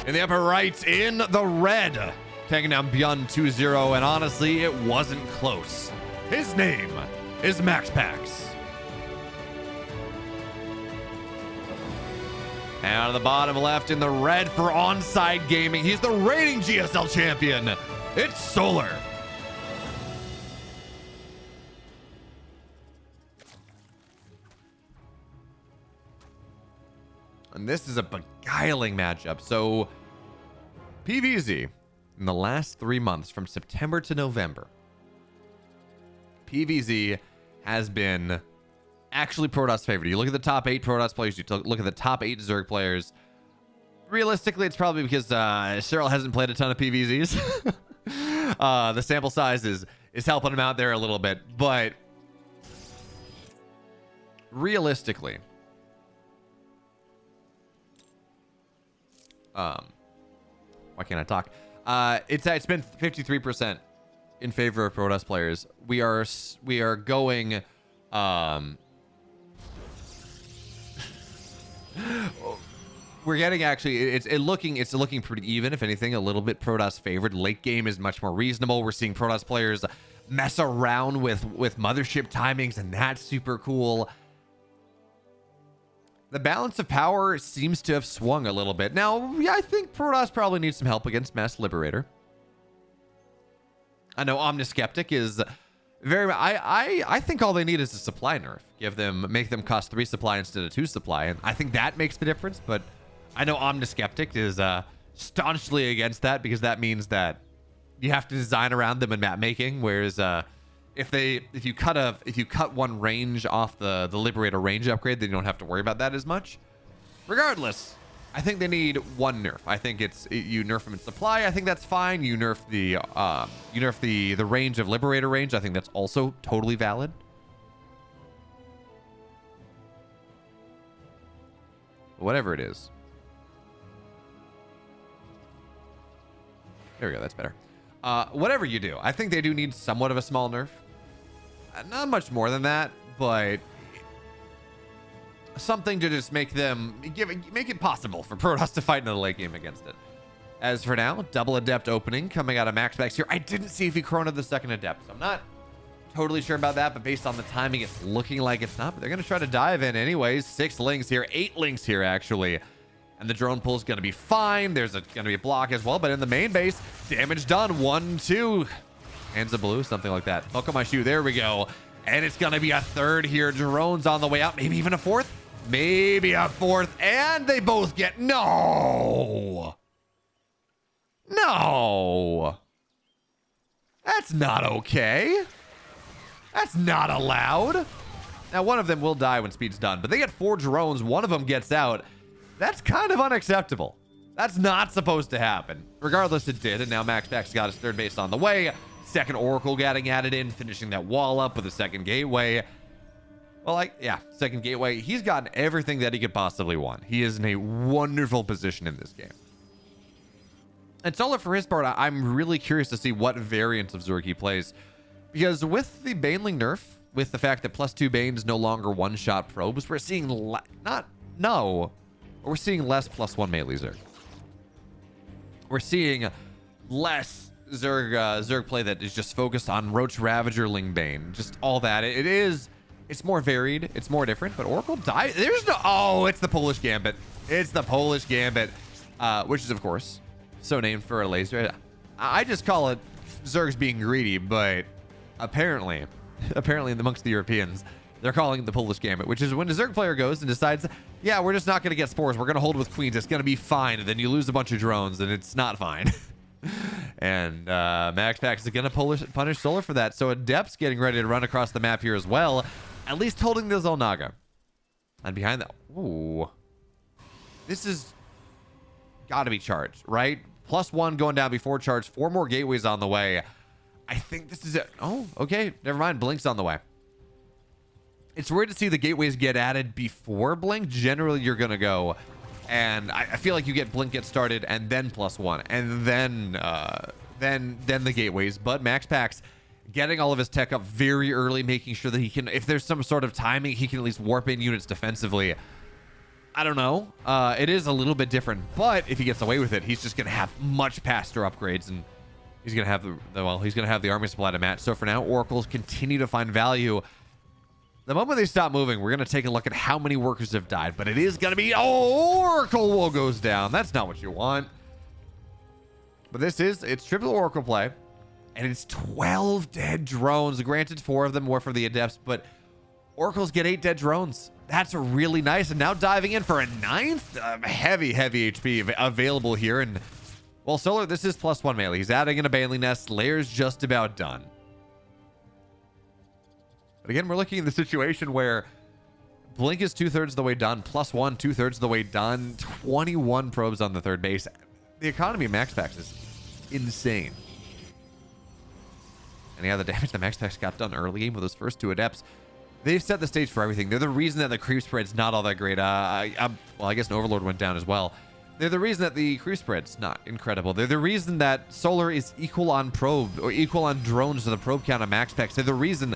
in the upper right in the red, taking down Beyond 2-0, and honestly, it wasn't close. His name is MaxPax. And on the bottom left in the red for Onside Gaming, he's the reigning GSL champion. It's Solar. And this is a beguiling matchup. So PVZ in the last 3 months, from September to November, PVZ has been actually Protoss favorite. You look at the top 8 Protoss players, you look at the top 8 Zerg players. Realistically, it's probably because Cheryl hasn't played a ton of PVZs. The sample size is helping him out there a little bit, but realistically, why can't I talk? It's been 53% in favor of Protoss players. We are going we're getting, actually, it's looking pretty even. If anything, a little bit Protoss favored. Late game is much more reasonable. We're seeing Protoss players mess around with mothership timings, and that's super cool. The balance of power seems to have swung a little bit. Now, yeah, I think Protoss probably needs some help against Mass Liberator. I know Omniskeptic is very... I think all they need is a supply nerf. Make them cost 3 supply instead of 2 supply, and I think that makes the difference. But I know Omniskeptic is staunchly against that, because that means that you have to design around them in map making. Whereas if you cut one range off the Liberator range upgrade, then you don't have to worry about that as much. Regardless, I think they need one nerf. I think you nerf them in supply. I think that's fine. You nerf the range of Liberator range. I think that's also totally valid. Whatever it is. There we go. That's better. Whatever you do, I think they do need somewhat of a small nerf. Not much more than that, but something to just make it possible for Protoss to fight in the late game against it. As for now, double Adept opening coming out of MaxPax here. I didn't see if he chroned the second Adept, so I'm not totally sure about that, but based on the timing, it's looking like it's not. But they're going to try to dive in anyways. 6 links here, 8 links here, actually. And the drone pull is going to be fine. There's going to be a block as well, but in the main base, damage done. 1, 2. Hands of blue, something like that. Buckle my shoe. There we go. And it's going to be a 3rd here. Drones on the way out. Maybe even a 4th. Maybe a 4th. And they both get... No! No! That's not okay. That's not allowed. Now, one of them will die when speed's done, but they get 4 drones. One of them gets out. That's kind of unacceptable. That's not supposed to happen. Regardless, it did, and now MaxPax got his 3rd base on the way. 2nd Oracle getting added in, finishing that wall up with a 2nd gateway. Well, 2nd gateway. He's gotten everything that he could possibly want. He is in a wonderful position in this game. And Solar, for his part, I'm really curious to see what variant of Zerg he plays. Because with the Baneling nerf, with the fact that +2 Bane is no longer one-shot probes, we're seeing we're seeing less +1 melee Zerg. We're seeing less Zerg play that is just focused on Roach Ravager, Ling Bane, just all that. It's more varied, it's more different. But Oracle died. It's the Polish Gambit. It's the Polish Gambit, which is of course so named for a laser. I just call it Zergs being greedy, but apparently amongst the Europeans, they're calling it the Polish Gambit, which is when a Zerg player goes and decides, yeah, we're just not going to get spores. We're going to hold with queens. It's going to be fine. And then you lose a bunch of drones, and it's not fine. And MaxPax is going to punish Solar for that. So Adept's getting ready to run across the map here as well, at least holding the Zolnaga. And behind that, ooh, this is got to be charged, right? +1 going down before charge. 4 more gateways on the way. I think this is it. Oh, okay. Never mind. Blink's on the way. It's weird to see the gateways get added before Blink. Generally, you're going to go, and I feel like you get Blink get started and then +1, and then the gateways. But MaxPax getting all of his tech up very early, making sure that he can, if there's some sort of timing, he can at least warp in units defensively. I don't know. It is a little bit different, but if he gets away with it, he's just going to have much faster upgrades, and he's going to have he's going to have the army supply to match. So for now, oracles continue to find value. The moment they stop moving, we're going to take a look at how many workers have died, but it is going to be, oracle wall goes down. That's not what you want. But it's triple oracle play, and it's 12 dead drones. Granted, 4 of them were for the adepts, but oracles get 8 dead drones. That's really nice. And now diving in for a 9th, heavy HP available here. And well, Solar, this is +1 melee. He's adding in a Baneling Nest. Layer's just about done. But again, we're looking at the situation where Blink is 2/3 of the way done, +1, 2/3 of the way done, 21 probes on the 3rd base. The economy of MaxPax is insane. And yeah, the damage that MaxPax got done early game with those first 2 adepts, they've set the stage for everything. They're the reason that the creep spread's not all that great. Well, I guess an Overlord went down as well. They're the reason that the creep spread's not incredible. They're the reason that Solar is equal on probe, or equal on drones to the probe count of MaxPax. They're the reason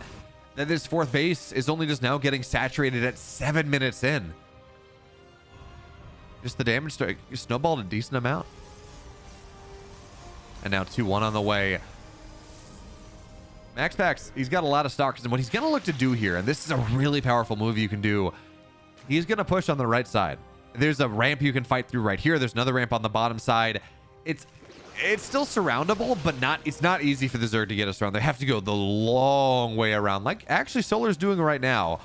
that this 4th base is only just now getting saturated at 7 minutes in. Just the damage snowballed a decent amount. And now 2-1 on the way. MaxPax, he's got a lot of stalkers, and what he's going to look to do here, and this is a really powerful move you can do, he's going to push on the right side. There's a ramp you can fight through right here. There's another ramp on the bottom side. It's still surroundable, but it's not easy for the Zerg to get us around. They have to go the long way around, like actually Solar's doing right now.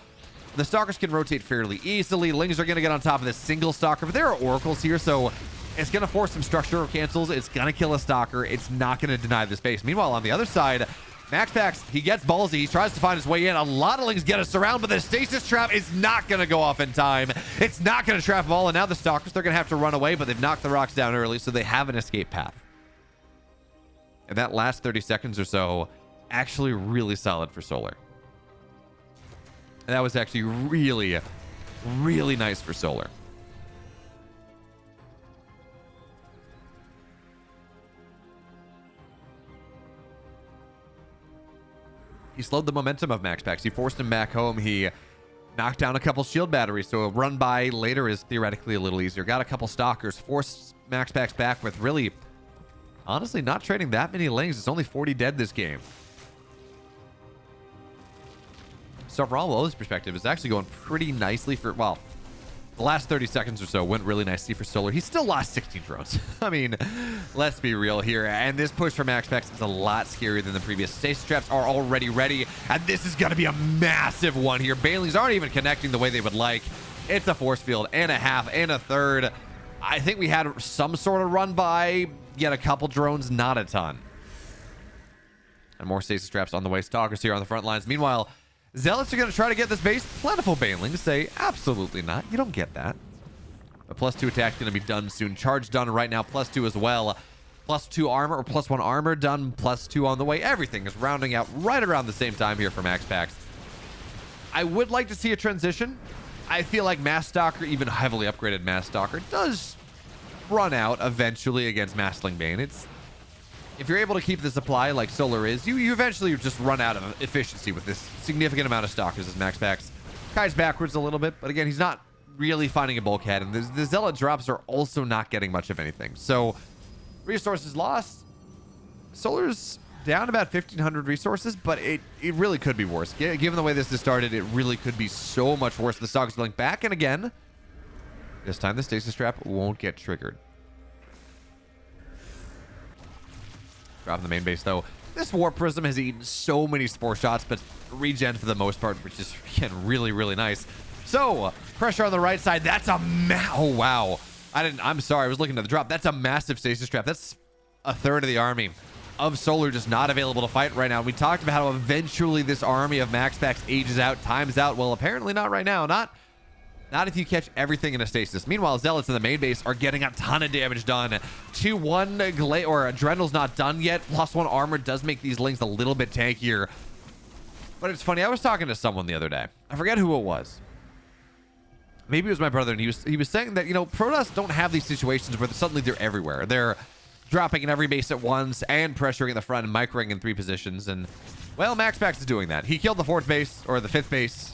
The stalkers can rotate fairly easily. Lings are going to get on top of this single stalker, but there are oracles here, so it's going to force some structural cancels. It's going to kill a stalker. It's not going to deny the space. Meanwhile, on the other side, MaxPax, he gets ballsy. He tries to find his way in. A lot of Lings get us around, but the stasis trap is not going to go off in time. It's not going to trap them all, and now the stalkers, they're going to have to run away, but they've knocked the rocks down early, so they have an escape path. And that last 30 seconds or so, actually really solid for Solar. And that was actually really, really nice for Solar. He slowed the momentum of MaxPax. He forced him back home. He knocked down a couple shield batteries, so a run by later is theoretically a little easier. Got a couple stalkers, forced MaxPax back with really, honestly, not trading that many Lings. It's only 40 dead this game. So from all perspective, it's actually going pretty nicely for, well, the last 30 seconds or so went really nicely for Solar. He still lost 16 drones. I mean, let's be real here. And this push for MaxPax is a lot scarier than the previous. Stasis traps are already ready, and this is going to be a massive one here. Banelings aren't even connecting the way they would like. It's a force field and a half and a third. I think we had some sort of run by, yet a couple drones, not a ton. And more stasis traps on the way. Stalkers here on the front lines. Meanwhile, Zealots are going to try to get this base. Plentiful Banelings say, absolutely not. You don't get that. A +2 attack going to be done soon. Charge done right now. +2 as well. +2 armor, or +1 armor done. +2 on the way. Everything is rounding out right around the same time here for MaxPax. I would like to see a transition. I feel like Mass Stalker, even heavily upgraded Mass Stalker, does run out eventually against Massling Bane. If you're able to keep the supply like Solar is, you eventually just run out of efficiency with this significant amount of stalkers as MaxPax kites backwards a little bit, but again, he's not really finding a bulkhead, and the Zealot drops are also not getting much of anything. So resources lost. Solar's down about 1,500 resources, but it really could be worse. Given the way this has started, it really could be so much worse. The stalkers blink back, and again, this time the stasis trap won't get triggered. Dropping the main base, though. This Warp Prism has eaten so many Spore shots, but regen for the most part, which is, again, really, really nice. So, pressure on the right side. That's a oh, wow. I'm sorry. I was looking at the drop. That's a massive stasis trap. That's a third of the army of Solar just not available to fight right now. We talked about how eventually this army of MaxPax ages out, times out. Well, apparently not right now. Not if you catch everything in a stasis. Meanwhile, Zealots in the main base are getting a ton of damage done. 2-1 or Adrenal's not done yet. +1 armor does make these Lings a little bit tankier. But it's funny. I was talking to someone the other day. I forget who it was. Maybe it was my brother, and he was saying that, you know, Protoss don't have these situations where suddenly they're everywhere. They're dropping in every base at once and pressuring in the front and microing in 3 positions. And, well, MaxPax is doing that. He killed the 4th base, or the 5th base,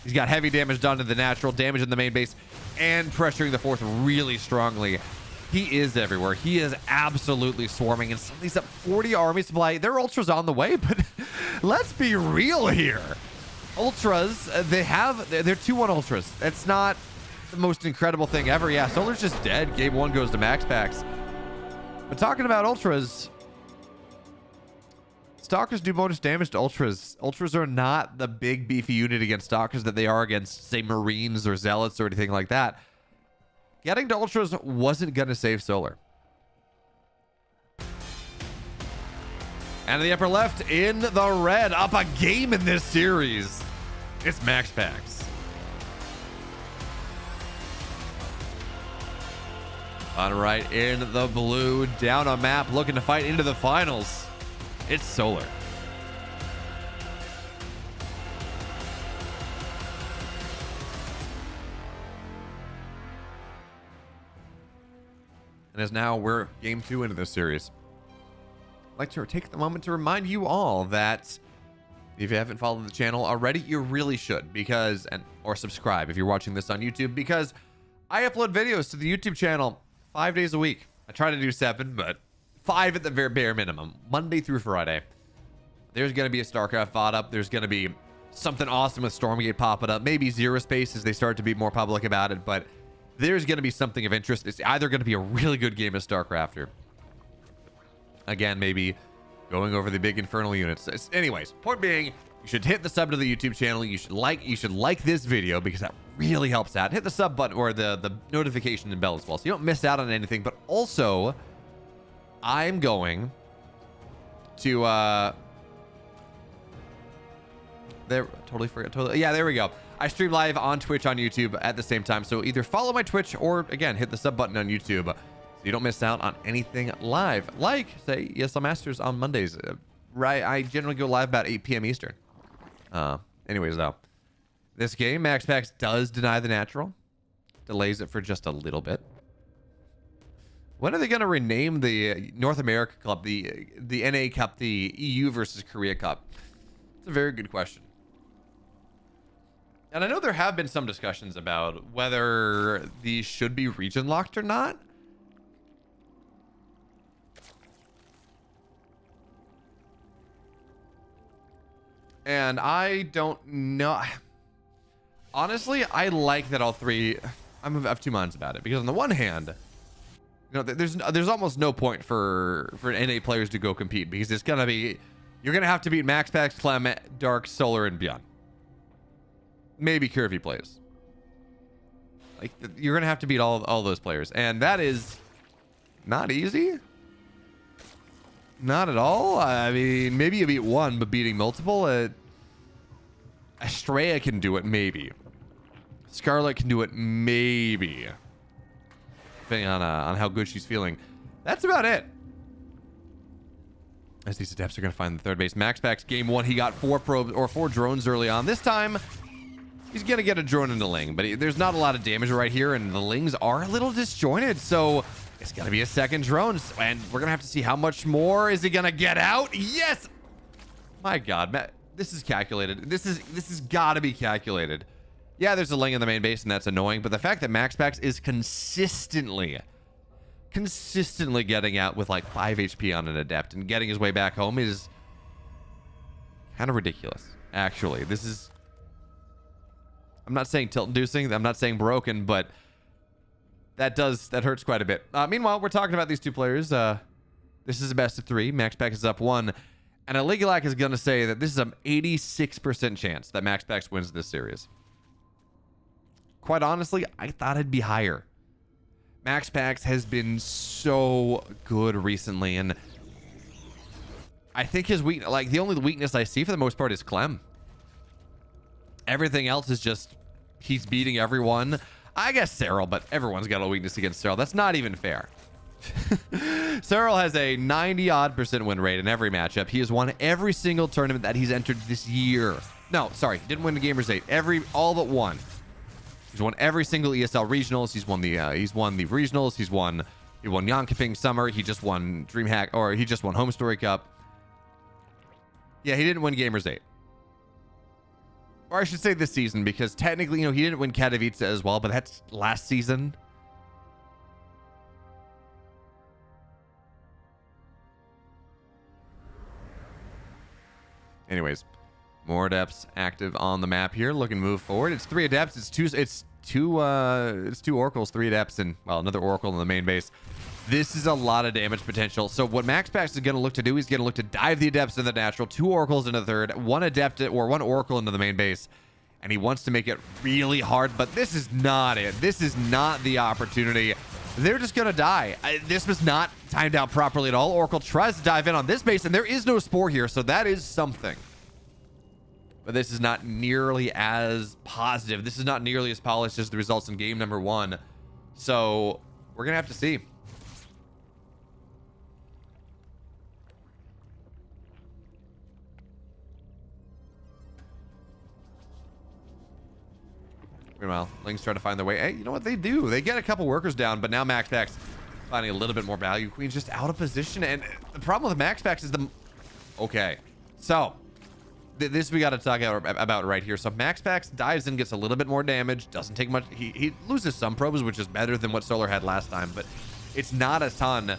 He's got heavy damage done to the natural, damage in the main base, and pressuring the fourth really strongly. He is everywhere. He is absolutely swarming, and suddenly he's up 40 army supply. Their ultras on the way, but let's be real here. Ultras, they're 2-1 ultras. That's not the most incredible thing ever. Yeah, Solar's just dead. Game 1 goes to MaxPax. But talking about ultras, Stalkers do bonus damage to ultras. Ultras are not the big beefy unit against Stalkers that they are against, say, Marines or Zealots or anything like that. Getting to ultras wasn't going to save Solar. And in the upper left, in the red, up a game in this series, it's MaxPax. On right, in the blue, down a map, looking to fight into the finals, it's Solar. And as now we're game 2 into this series, I'd like to take the moment to remind you all that if you haven't followed the channel already, you really should, because, or subscribe if you're watching this on YouTube, because I upload videos to the YouTube channel 5 days a week. I try to do 7, but 5 at the very bare minimum, Monday through Friday. There's going to be a Starcraft VOD up. There's going to be something awesome with Stormgate popping up. Maybe Zero Space as they start to be more public about it, but there's going to be something of interest. It's either going to be a really good game of Starcraft, or again, maybe going over the big infernal units. Anyways, point being, you should hit the sub to the YouTube channel. You should like this video, because that really helps out. Hit the sub button or the notification and bell as well, so you don't miss out on anything. But also, I'm going to there, totally forgot. Yeah, there we go. I stream live on Twitch, on YouTube at the same time. So either follow my Twitch or, again, hit the sub button on YouTube so you don't miss out on anything live. Like, say, ESL Masters on Mondays. Right, I generally go live about 8 p.m. Eastern. Anyways, though, this game, MaxPax does deny the natural. Delays it for just a little bit. When are they going to rename the North America Cup, the NA Cup, the EU versus Korea Cup? It's a very good question. And I know there have been some discussions about whether these should be region locked or not. And I don't know. Honestly, I like that all three. I'm of two minds about it, because on the one hand, you know, there's almost no point for NA players to go compete, because it's gonna be, you're gonna have to beat MaxPax, Clem, Dark, Solar, and Beyond. Maybe Curvy plays. Like, you're gonna have to beat all those players, and that is not easy. Not at all. I mean, maybe you beat one, but beating multiple, Estrella can do it, maybe. Scarlet can do it, maybe, depending on how good she's feeling. That's about it. As these adepts are going to find the third base. MaxPax game 1, he got 4 probes or 4 drones early on. This time, he's going to get a drone into Ling, but there's not a lot of damage right here, and the Lings are a little disjointed, so it's going to be a second drone, and we're going to have to see how much more. Is he going to get out? Yes! My God, this is calculated. This is got to be calculated. Yeah, there's a Ling in the main base, and that's annoying, but the fact that MaxPax is consistently getting out with like 5 HP on an adept and getting his way back home is kind of ridiculous, actually. This is, I'm not saying tilt-inducing, I'm not saying broken, but that hurts quite a bit. Meanwhile, we're talking about these two players. This is a best of 3. MaxPax is up 1, and Aligulac is going to say that this is an 86% chance that MaxPax wins this series. Quite honestly, I thought it'd be higher. MaxPax has been so good recently, and I think his the only weakness I see for the most part is Clem. Everything else is just, he's beating everyone. I guess Cyril, but everyone's got a weakness against Cyril. That's not even fair. Cyril has a 90-odd% win rate in every matchup. He has won every single tournament that he's entered this year. No, sorry, didn't win the Gamers 8. All but one. He's won every single ESL regionals. He's won the regionals. He won Yonkaping Summer. He just won DreamHack, or he just won Home Story Cup. Yeah, he didn't win Gamers 8. Or I should say this season, because technically, he didn't win Katowice as well, but that's last season. Anyways, more adepts active on the map here, looking to move forward. It's 3 adepts, it's two oracles, 3 adepts, and well, another oracle in the main base. This is a lot of damage potential. So what MaxPax is going to look to do, he's going to look to dive the adepts into the natural, 2 oracles into the third, 1 adept or 1 oracle into the main base, and he wants to make it really hard, but this is not it. This is not the opportunity. They're just going to die. This was not timed out properly at all. Oracle tries to dive in on this base, and there is no spore here, so that is something. But this is not nearly as positive. This is not nearly as polished as the results in game number 1. So we're going to have to see. Meanwhile, Ling's trying to find their way. Hey, you know what they do? They get a couple workers down, but now MaxPax finding a little bit more value. Queen's just out of position, and the problem with MaxPax is okay, so this we got to talk about right here. So MaxPax dives in, gets a little bit more damage, doesn't take much. He loses some probes, which is better than what Solar had last time, but it's not a ton.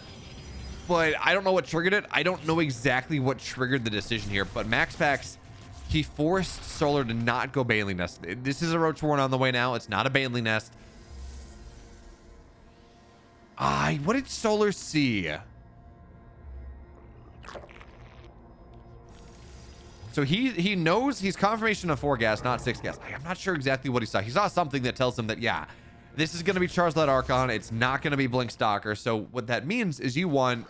But I don't know what triggered it. I don't know exactly what triggered the decision here, but MaxPax, he forced Solar to not go Bailey Nest. This is a Roach Warren on the way now. It's not a Bailey Nest. What did Solar see? So he knows he's confirmation of 4 gas, not 6 gas. I'm not sure exactly what he saw. He saw something that tells him that, yeah, this is going to be Charge-Led Archon. It's not going to be Blink Stalker. So what that means is you want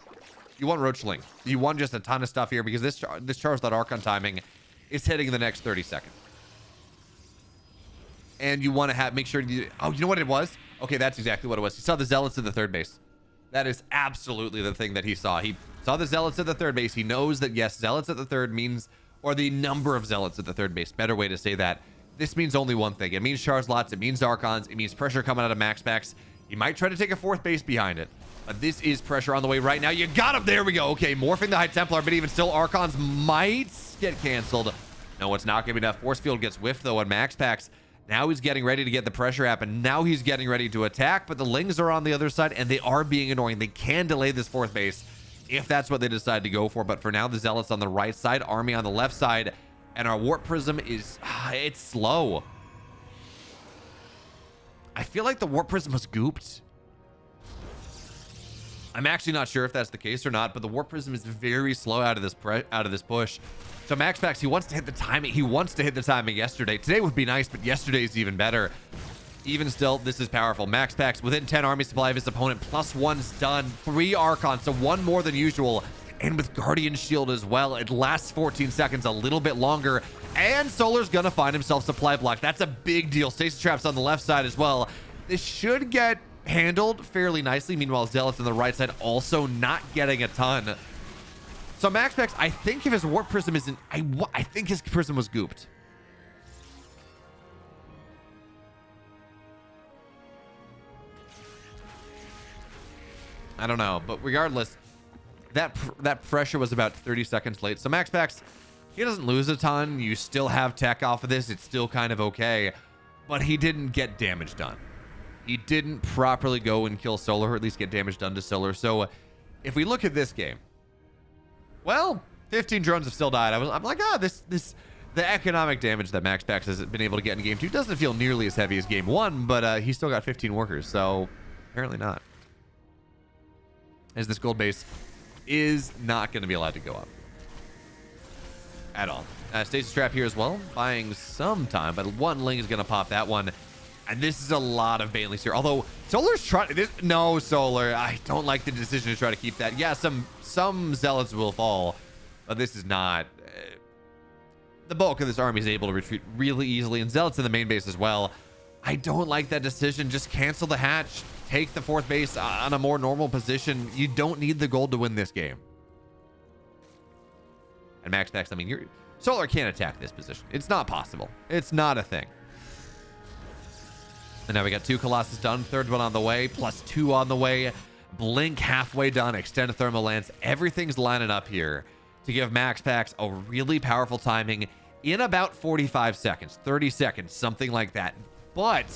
Roach Ling. You want just a ton of stuff here, because this Charge-Led Archon timing is hitting in the next 30 seconds. And you want to make sure you know what it was? Okay, that's exactly what it was. He saw the Zealots at the third base. That is absolutely the thing that he saw. He saw the Zealots at the third base. He knows that, yes, Zealots at the third means, or the number of Zealots at the third base, better way to say that. This means only one thing. It means charge lots. It means Archons. It means pressure coming out of MaxPax. He might try to take a 4th base behind it, but this is pressure on the way right now. You got him. There we go. Okay, morphing the High Templar, but even still, Archons might get canceled. No, it's not going to be enough. Force field gets whiffed, though, on MaxPax. Now he's getting ready to get the pressure up, and now he's getting ready to attack, but the Lings are on the other side, and they are being annoying. They can delay this 4th base if that's what they decide to go for, but for now, the Zealots on the right side, Army on the left side, and our Warp Prism is, it's slow. I feel like the Warp Prism was gooped. I'm actually not sure if that's the case or not, but the Warp Prism is very slow out of this push. So MaxPax, he wants to hit the timing. He wants to hit the timing yesterday. Today would be nice, but yesterday's even better. Even still, this is powerful. MaxPax within 10 army supply of his opponent. +1's done. 3 Archons, so 1 more than usual. And with Guardian Shield as well, it lasts 14 seconds, a little bit longer. And Solar's gonna find himself supply block. That's a big deal. Stasis traps on the left side as well. This should get handled fairly nicely. Meanwhile, Zealots on the right side also not getting a ton. So MaxPax, I think if his Warp Prism isn't, I think his Prism was gooped. I don't know, but regardless, that pressure was about 30 seconds late. So MaxPax, he doesn't lose a ton. You still have tech off of this. It's still kind of okay, but he didn't get damage done. He didn't properly go and kill Solar, or at least get damage done to Solar. So if we look at this game, well, 15 drones have still died. I'm like, the economic damage that MaxPax has been able to get in game 2 doesn't feel nearly as heavy as game 1, but he still got 15 workers, so apparently not. As this gold base is not going to be allowed to go up at all. Stasis trap here as well, buying some time, but 1 Ling is going to pop that one. And this is a lot of Bailey's here. Although Solar's trying this. No, Solar. I don't like the decision to try to keep that. Yeah, some Zealots will fall, but this is not. The bulk of this army is able to retreat really easily, and Zealots in the main base as well. I don't like that decision. Just cancel the hatch. Take the 4th base on a more normal position. You don't need the gold to win this game. And MaxPax, I mean, Solar can't attack this position. It's not possible. It's not a thing. And now we got 2 Colossus done, 3rd one on the way, +2 on the way, Blink halfway done, extended Thermal Lance. Everything's lining up here to give MaxPax a really powerful timing in about 45 seconds, 30 seconds, something like that. But,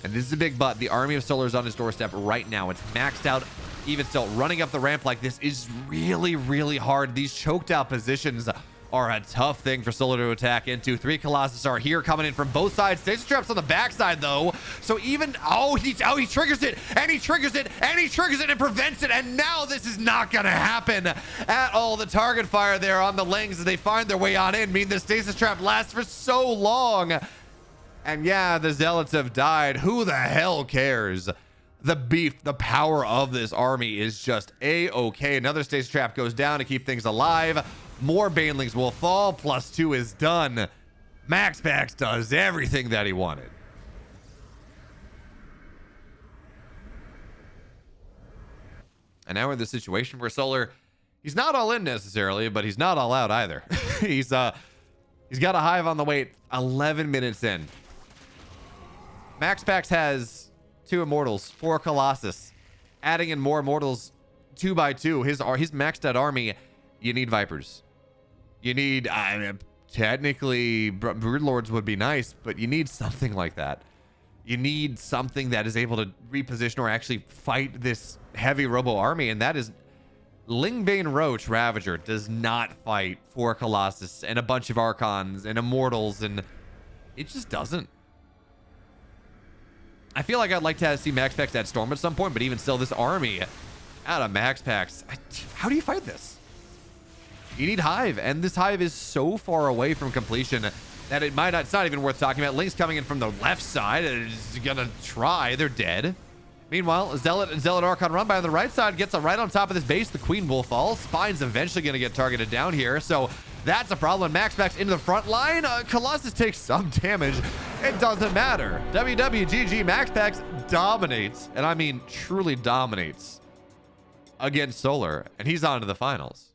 and this is a big but, the army of Solar is on his doorstep right now. It's maxed out. Even still, running up the ramp like this is really, really hard. These choked out positions are a tough thing for Solar to attack into. 3 Colossus are here coming in from both sides. Station traps on the backside though. So even, he triggers it, and he triggers it, and he triggers it and prevents it. And now this is not gonna happen at all. The target fire there on the Lings as they find their way on in mean the stasis trap lasts for so long. And yeah, the Zealots have died. Who the hell cares? The beef, the power of this army is just a-okay. Another stasis trap goes down to keep things alive. More Banelings will fall. +2 is done. MaxPax does everything that he wanted. And now we're in the situation where Solar, he's not all in necessarily, but he's not all out either. He's got a hive on the way 11 minutes in. MaxPax has 2 Immortals, 4 Colossus. Adding in more Immortals 2 by 2. His maxed out army, you need Vipers. You need, technically, Broodlords would be nice, but you need something like that. You need something that is able to reposition or actually fight this heavy Robo army, and that is Lingbane Roach Ravager does not fight 4 Colossus and a bunch of Archons and Immortals, and it just doesn't. I feel like I'd like to see MaxPax add Storm at some point, but even still, this army out of MaxPax, how do you fight this? You need Hive, and this Hive is so far away from completion that it's not even worth talking about. Link's coming in from the left side and is gonna try. They're dead. Meanwhile, Zealot and Zealot Archon run by on the right side, gets right on top of this base. The Queen will fall. Spine's eventually gonna get targeted down here, so that's a problem. MaxPax into the front line. Colossus takes some damage. It doesn't matter. WWGG, MaxPax dominates, and I mean truly dominates against Solar, and he's on to the finals.